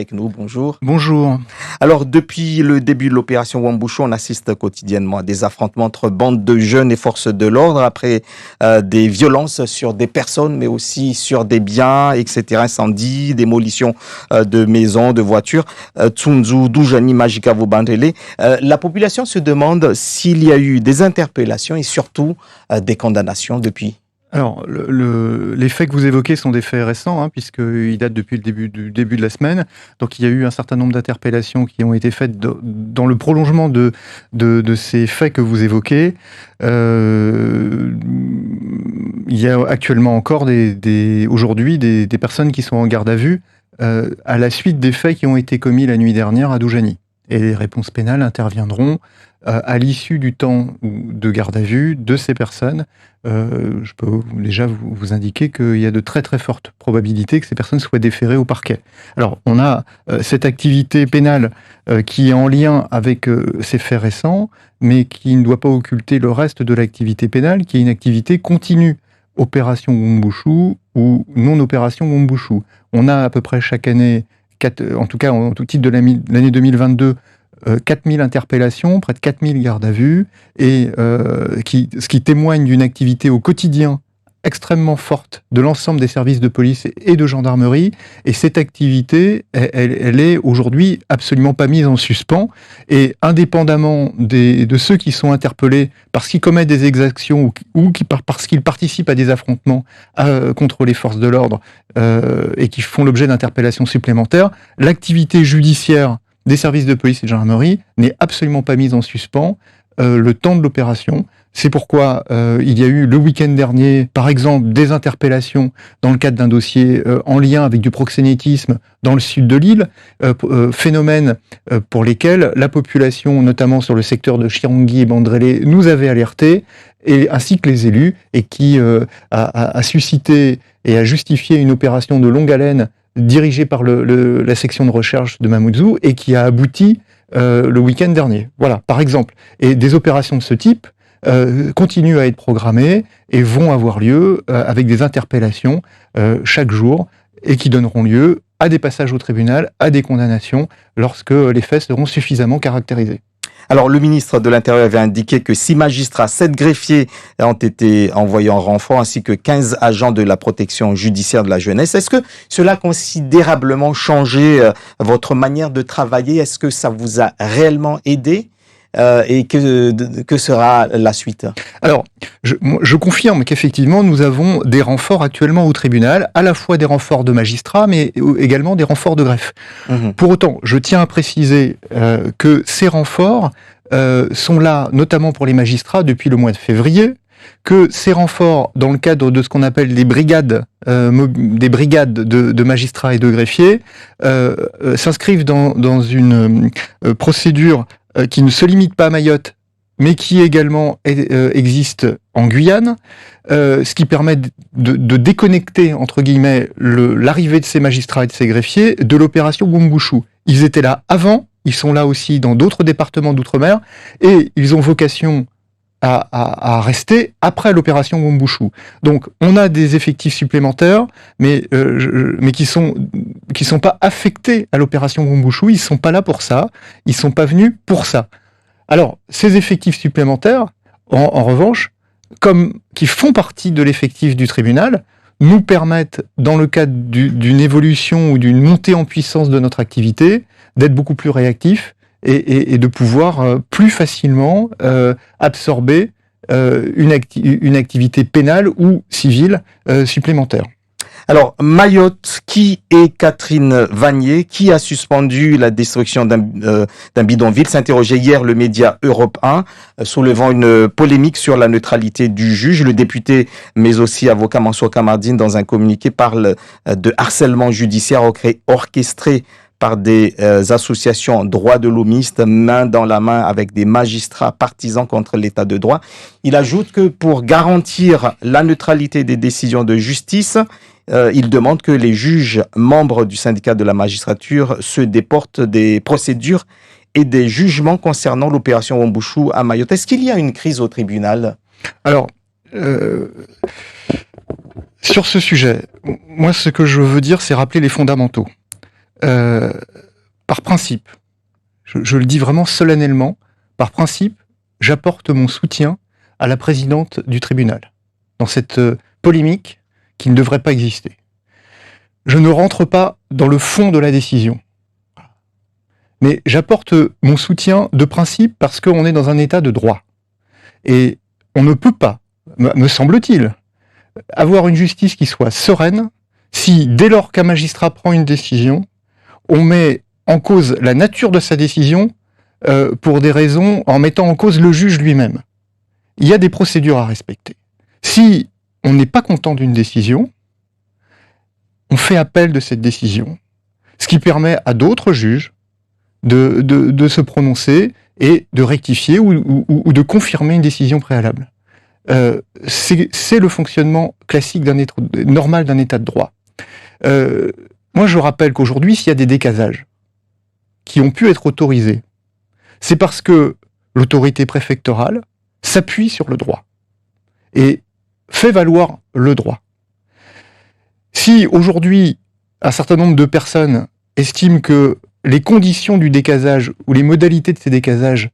Avec nous, bonjour. Bonjour. Alors, depuis le début de l'opération Wambushu, on assiste quotidiennement à des affrontements entre bandes de jeunes et forces de l'ordre après des violences sur des personnes, mais aussi sur des biens, etc. Incendies, démolition de maisons, de voitures. Tsunzu, Doujani, Majika, Vubandele. La population se demande s'il y a eu des interpellations et surtout des condamnations depuis. Alors, les faits que vous évoquez sont des faits récents, puisqu'ils datent depuis le début de la semaine. Donc, il y a eu un certain nombre d'interpellations qui ont été faites dans le prolongement de ces faits que vous évoquez. Il y a actuellement encore aujourd'hui des personnes qui sont en garde à vue à la suite des faits qui ont été commis la nuit dernière à Doujani. Et les réponses pénales interviendront à l'issue du temps de garde à vue de ces personnes. Je peux déjà vous indiquer qu'il y a de très très fortes probabilités que ces personnes soient déférées au parquet. Alors, on a cette activité pénale qui est en lien avec ces faits récents, mais qui ne doit pas occulter le reste de l'activité pénale, qui est une activité continue. Opération Wambushu ou non-opération Wambushu. On a à peu près chaque année, en tout cas en tout titre de l'année 2022, 4000 interpellations, près de 4000 gardes à vue, et ce qui témoigne d'une activité au quotidien extrêmement forte de l'ensemble des services de police et de gendarmerie. Et cette activité, elle est aujourd'hui absolument pas mise en suspens. Et indépendamment de ceux qui sont interpellés parce qu'ils commettent des exactions ou parce qu'ils participent à des affrontements contre les forces de l'ordre et qui font l'objet d'interpellations supplémentaires, l'activité judiciaire des services de police et de gendarmerie n'est absolument pas mise en suspens le temps de l'opération. C'est pourquoi il y a eu le week-end dernier, par exemple, des interpellations dans le cadre d'un dossier en lien avec du proxénétisme dans le sud de l'île, phénomènes pour lesquels la population, notamment sur le secteur de Chirongui et Bandrélé, nous avait alertés, ainsi que les élus, et qui a suscité et a justifié une opération de longue haleine dirigée par la section de recherche de Mamoudzou et qui a abouti le week-end dernier. Voilà, par exemple. Et des opérations de ce type continuent à être programmées et vont avoir lieu avec des interpellations chaque jour et qui donneront lieu à des passages au tribunal, à des condamnations lorsque les faits seront suffisamment caractérisés. Alors, le ministre de l'Intérieur avait indiqué que 6 magistrats, 7 greffiers ont été envoyés en renfort, ainsi que 15 agents de la protection judiciaire de la jeunesse. Est-ce que cela a considérablement changé votre manière de travailler? Est-ce que ça vous a réellement aidé? Et que sera la suite? Alors, je confirme qu'effectivement, nous avons des renforts actuellement au tribunal, à la fois des renforts de magistrats, mais également des renforts de greffe. Pour autant, je tiens à préciser que ces renforts sont là, notamment pour les magistrats, depuis le mois de février, que ces renforts, dans le cadre de ce qu'on appelle des brigades de magistrats et de greffiers, s'inscrivent dans une procédure qui ne se limite pas à Mayotte, mais qui également existe en Guyane, ce qui permet de déconnecter, entre guillemets, l'arrivée de ces magistrats et de ces greffiers de l'opération Wambushu. Ils étaient là avant, ils sont là aussi dans d'autres départements d'outre-mer, et ils ont vocation à rester après l'opération Wambushu. Donc, on a des effectifs supplémentaires, mais qui sont pas affectés à l'opération Wambushu. Ils sont pas là pour ça. Ils sont pas venus pour ça. Alors, ces effectifs supplémentaires, en revanche, qui font partie de l'effectif du tribunal, nous permettent, dans le cadre d'une évolution ou d'une montée en puissance de notre activité, d'être beaucoup plus réactifs et de pouvoir plus facilement absorber une activité pénale ou civile supplémentaire. Alors, Mayotte, qui est Catherine Vanier, qui a suspendu la destruction d'un bidonville, s'interrogeait hier le média Europe 1, soulevant une polémique sur la neutralité du juge. Le député, mais aussi avocat Mansour Kamardine, dans un communiqué, parle de harcèlement judiciaire orchestré par des associations droits de l'homiste, main dans la main avec des magistrats partisans contre l'état de droit. Il ajoute que pour garantir la neutralité des décisions de justice, il demande que les juges membres du syndicat de la magistrature se déportent des procédures et des jugements concernant l'opération Wambushu à Mayotte. Est-ce qu'il y a une crise au tribunal? Alors, sur ce sujet, moi ce que je veux dire, c'est rappeler les fondamentaux. par principe, je le dis vraiment solennellement, par principe, j'apporte mon soutien à la présidente du tribunal dans cette polémique qui ne devrait pas exister. Je ne rentre pas dans le fond de la décision. Mais j'apporte mon soutien de principe parce qu'on est dans un état de droit. Et on ne peut pas, me semble-t-il, avoir une justice qui soit sereine si, dès lors qu'un magistrat prend une décision, on met en cause la nature de sa décision pour des raisons en mettant en cause le juge lui-même. Il y a des procédures à respecter. Si on n'est pas content d'une décision, on fait appel de cette décision, ce qui permet à d'autres juges de se prononcer et de rectifier ou de confirmer une décision préalable. C'est le fonctionnement classique normal d'un état de droit. Moi, je rappelle qu'aujourd'hui, s'il y a des décasages qui ont pu être autorisés, c'est parce que l'autorité préfectorale s'appuie sur le droit et fait valoir le droit. Si aujourd'hui, un certain nombre de personnes estiment que les conditions du décasage ou les modalités de ces décasages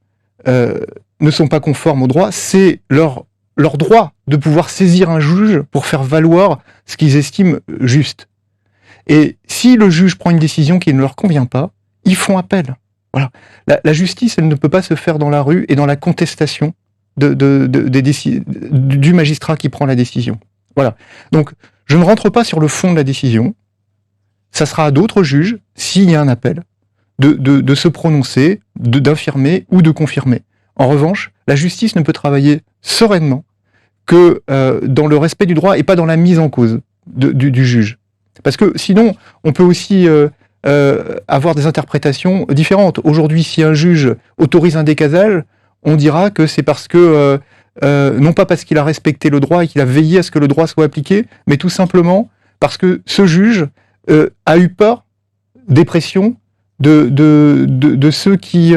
ne sont pas conformes au droit, c'est leur droit de pouvoir saisir un juge pour faire valoir ce qu'ils estiment juste. Et si le juge prend une décision qui ne leur convient pas, ils font appel. Voilà. La justice, elle ne peut pas se faire dans la rue et dans la contestation du magistrat qui prend la décision. Voilà. Donc, je ne rentre pas sur le fond de la décision. Ça sera à d'autres juges, s'il y a un appel, de se prononcer, d'infirmer ou de confirmer. En revanche, la justice ne peut travailler sereinement que dans le respect du droit et pas dans la mise en cause du juge. Parce que sinon, on peut aussi avoir des interprétations différentes. Aujourd'hui, si un juge autorise un décasage, on dira que c'est parce que, non pas parce qu'il a respecté le droit et qu'il a veillé à ce que le droit soit appliqué, mais tout simplement parce que ce juge a eu peur des pressions de ceux qui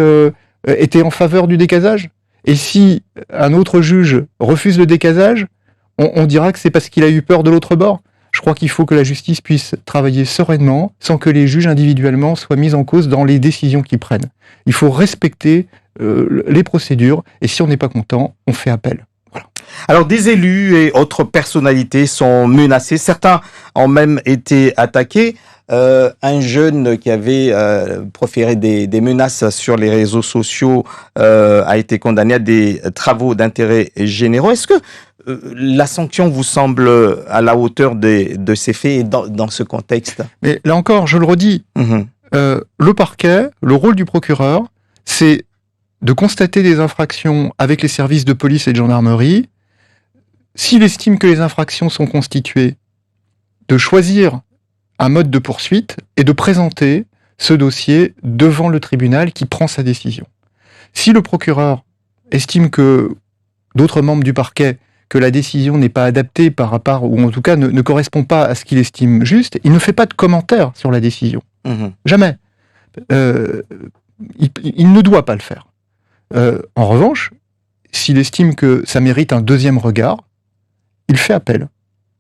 étaient en faveur du décasage. Et si un autre juge refuse le décasage, on dira que c'est parce qu'il a eu peur de l'autre bord. Je crois qu'il faut que la justice puisse travailler sereinement, sans que les juges individuellement soient mis en cause dans les décisions qu'ils prennent. Il faut respecter les procédures, et si on n'est pas content, on fait appel. Voilà. Alors, des élus et autres personnalités sont menacés. Certains ont même été attaqués. Un jeune qui avait proféré des menaces sur les réseaux sociaux a été condamné à des travaux d'intérêt généraux. Est-ce que la sanction vous semble à la hauteur de ces faits et dans ce contexte? Mais là encore, je le redis, le parquet, le rôle du procureur, c'est de constater des infractions avec les services de police et de gendarmerie. S'il estime que les infractions sont constituées, de choisir un mode de poursuite et de présenter ce dossier devant le tribunal qui prend sa décision. Si le procureur estime que d'autres membres du parquet, que la décision n'est pas adaptée par rapport, ou en tout cas ne correspond pas à ce qu'il estime juste, il ne fait pas de commentaire sur la décision. Jamais. Il ne doit pas le faire. En revanche, s'il estime que ça mérite un deuxième regard, il fait appel.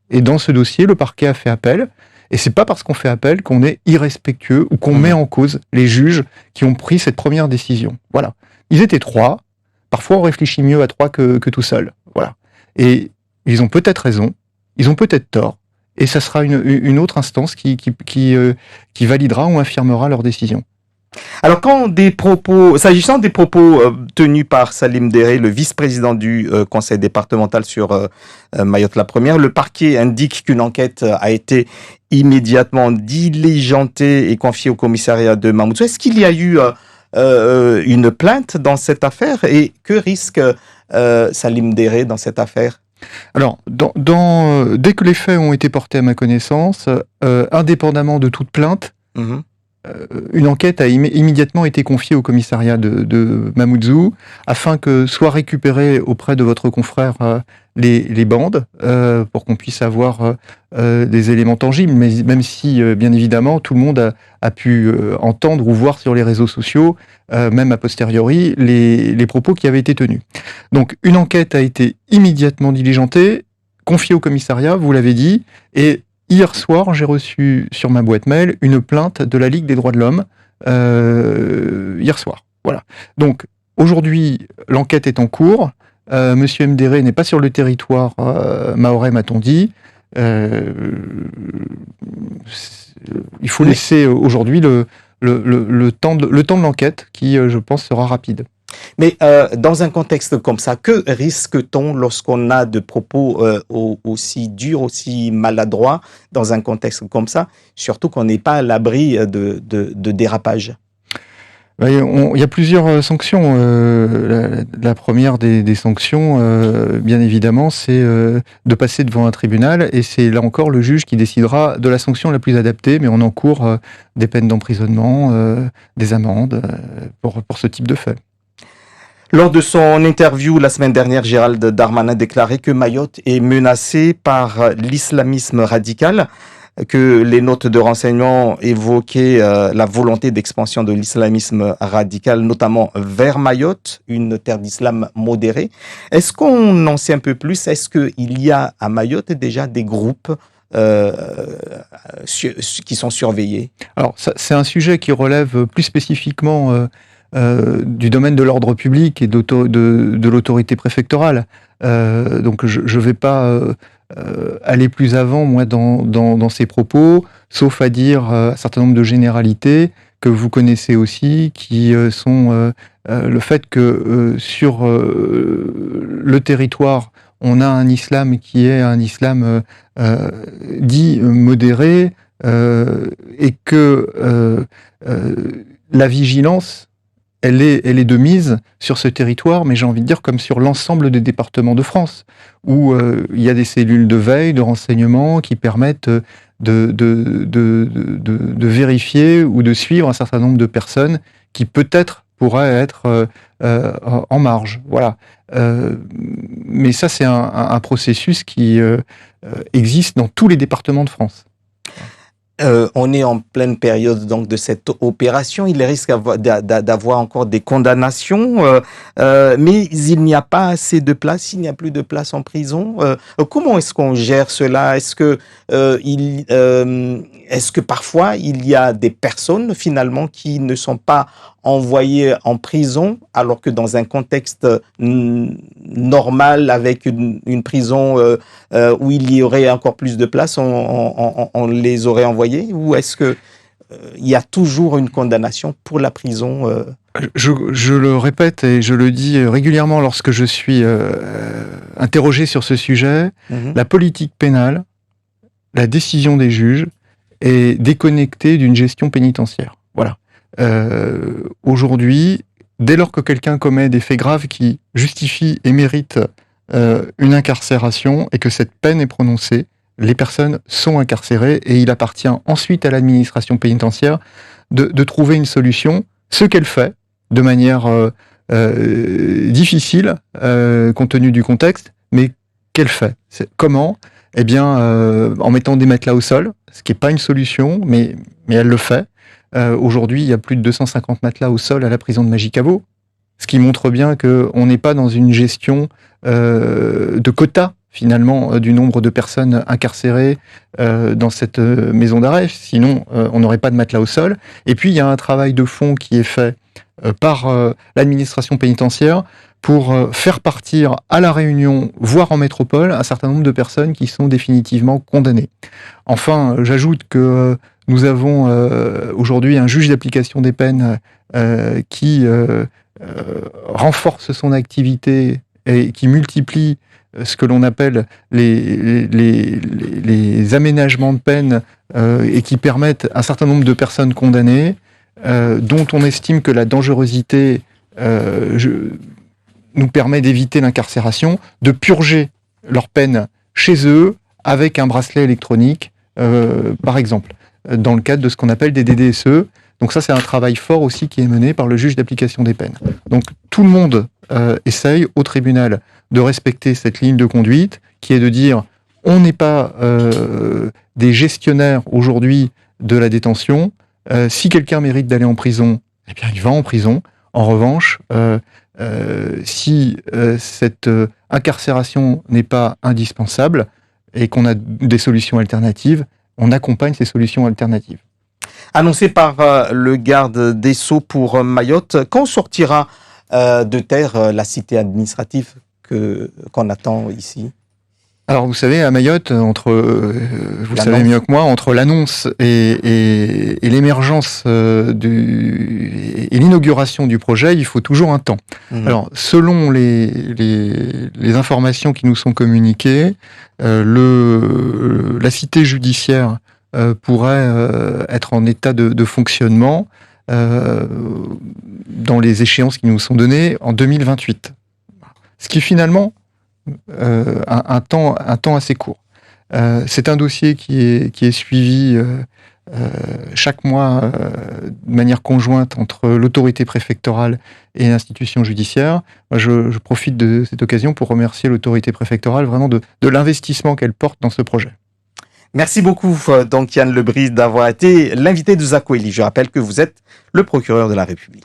Et dans ce dossier, le parquet a fait appel. Et c'est pas parce qu'on fait appel qu'on est irrespectueux ou qu'on met en cause les juges qui ont pris cette première décision. Voilà. Ils étaient 3. Parfois, on réfléchit mieux à 3 que tout seul. Voilà. Et ils ont peut-être raison, ils ont peut-être tort. Et ça sera une autre instance qui validera ou infirmera leur décision. Alors, s'agissant des propos tenus par Salim Déré, le vice-président du conseil départemental sur Mayotte la Première, le parquet indique qu'une enquête a été immédiatement diligentée et confiée au commissariat de Mamoudzou. Est-ce qu'il y a eu une plainte dans cette affaire et que risque Salim Déré dans cette affaire? Alors, dès que les faits ont été portés à ma connaissance, indépendamment de toute plainte, une enquête a immédiatement été confiée au commissariat de Mamoudzou afin que soient récupérées auprès de votre confrère les bandes pour qu'on puisse avoir des éléments tangibles, mais même si, bien évidemment, tout le monde a pu entendre ou voir sur les réseaux sociaux, même a posteriori, les propos qui avaient été tenus. Donc, une enquête a été immédiatement diligentée, confiée au commissariat, vous l'avez dit, et Hier soir, j'ai reçu sur ma boîte mail une plainte de la Ligue des droits de l'homme, hier soir. Voilà. Donc, aujourd'hui, l'enquête est en cours. Monsieur Mdéré n'est pas sur le territoire mahorais, m'a-t-on dit. Il faut laisser aujourd'hui le temps de l'enquête qui, je pense, sera rapide. Mais dans un contexte comme ça, que risque-t-on lorsqu'on a de propos aussi durs, aussi maladroits dans un contexte comme ça, surtout qu'on n'est pas à l'abri de dérapages? Il y a plusieurs sanctions. La première des sanctions, bien évidemment, c'est de passer devant un tribunal, et c'est là encore le juge qui décidera de la sanction la plus adaptée, mais on encourt des peines d'emprisonnement, des amendes pour ce type de fait. Lors de son interview la semaine dernière, Gérald Darmanin déclarait que Mayotte est menacée par l'islamisme radical, que les notes de renseignement évoquaient la volonté d'expansion de l'islamisme radical, notamment vers Mayotte, une terre d'islam modéré. Est-ce qu'on en sait un peu plus? Est-ce qu'il y a à Mayotte déjà des groupes qui sont surveillés? Alors, c'est un sujet qui relève plus spécifiquement du domaine de l'ordre public et de l'autorité préfectorale. Donc, je ne vais pas aller plus avant, moi, dans ces propos, sauf à dire un certain nombre de généralités que vous connaissez aussi, qui sont le fait que sur le territoire, on a un islam qui est un islam dit modéré, et que la vigilance, elle est de mise sur ce territoire, mais j'ai envie de dire comme sur l'ensemble des départements de France, où il y a des cellules de veille, de renseignement qui permettent de vérifier ou de suivre un certain nombre de personnes qui peut-être pourraient être en marge. Voilà. Mais ça, c'est un processus qui existe dans tous les départements de France. On est en pleine période donc de cette opération. Il risque d'avoir encore des condamnations, mais il n'y a pas assez de place. Il n'y a plus de place en prison. Comment est-ce qu'on gère cela? Est-ce que parfois il y a des personnes finalement qui ne sont pas envoyées en prison, alors que dans un contexte normal, avec une prison où il y aurait encore plus de place, on les aurait envoyés? Ou est-ce que il y a toujours une condamnation pour la prison? Je le répète et je le dis régulièrement lorsque je suis interrogé sur ce sujet, la politique pénale, la décision des juges est déconnectée d'une gestion pénitentiaire. Voilà. Aujourd'hui, dès lors que quelqu'un commet des faits graves qui justifient et méritent une incarcération et que cette peine est prononcée, les personnes sont incarcérées, et il appartient ensuite à l'administration pénitentiaire de trouver une solution, ce qu'elle fait de manière difficile compte tenu du contexte, mais qu'elle fait. Comment? Eh bien, en mettant des matelas au sol, ce qui n'est pas une solution, mais elle le fait. Aujourd'hui, il y a plus de 250 matelas au sol à la prison de Magicavo, ce qui montre bien qu'on n'est pas dans une gestion de quotas, finalement, du nombre de personnes incarcérées dans cette maison d'arrêt. Sinon, on n'aurait pas de matelas au sol. Et puis, il y a un travail de fond qui est fait par l'administration pénitentiaire pour faire partir à La Réunion, voire en métropole, un certain nombre de personnes qui sont définitivement condamnées. Enfin, j'ajoute que nous avons aujourd'hui un juge d'application des peines qui renforce son activité et qui multiplie ce que l'on appelle les aménagements de peine et qui permettent un certain nombre de personnes condamnées, dont on estime que la dangerosité nous permet d'éviter l'incarcération, de purger leur peine chez eux avec un bracelet électronique, par exemple, dans le cadre de ce qu'on appelle des DDSE. Donc ça, c'est un travail fort aussi qui est mené par le juge d'application des peines. Donc tout le monde essaye au tribunal de respecter cette ligne de conduite, qui est de dire on n'est pas des gestionnaires aujourd'hui de la détention. Si quelqu'un mérite d'aller en prison, eh bien il va en prison. En revanche, si cette incarcération n'est pas indispensable et qu'on a des solutions alternatives, on accompagne ces solutions alternatives. Annoncé par le garde des Sceaux pour Mayotte, quand sortira de terre la cité administrative qu'on attend ici? Alors, vous savez, à Mayotte, vous savez mieux que moi, entre l'annonce et l'émergence et l'inauguration du projet, il faut toujours un temps. Alors, selon les informations qui nous sont communiquées, la cité judiciaire pourrait être en état de fonctionnement dans les échéances qui nous sont données en 2028. Ce qui finalement un temps assez court. C'est un dossier qui est suivi chaque mois de manière conjointe entre l'autorité préfectorale et l'institution judiciaire. Moi, je profite de cette occasion pour remercier l'autorité préfectorale vraiment de l'investissement qu'elle porte dans ce projet. Merci beaucoup, donc Yann Lebris, d'avoir été l'invité de Zakou Eli. Je rappelle que vous êtes le procureur de la République.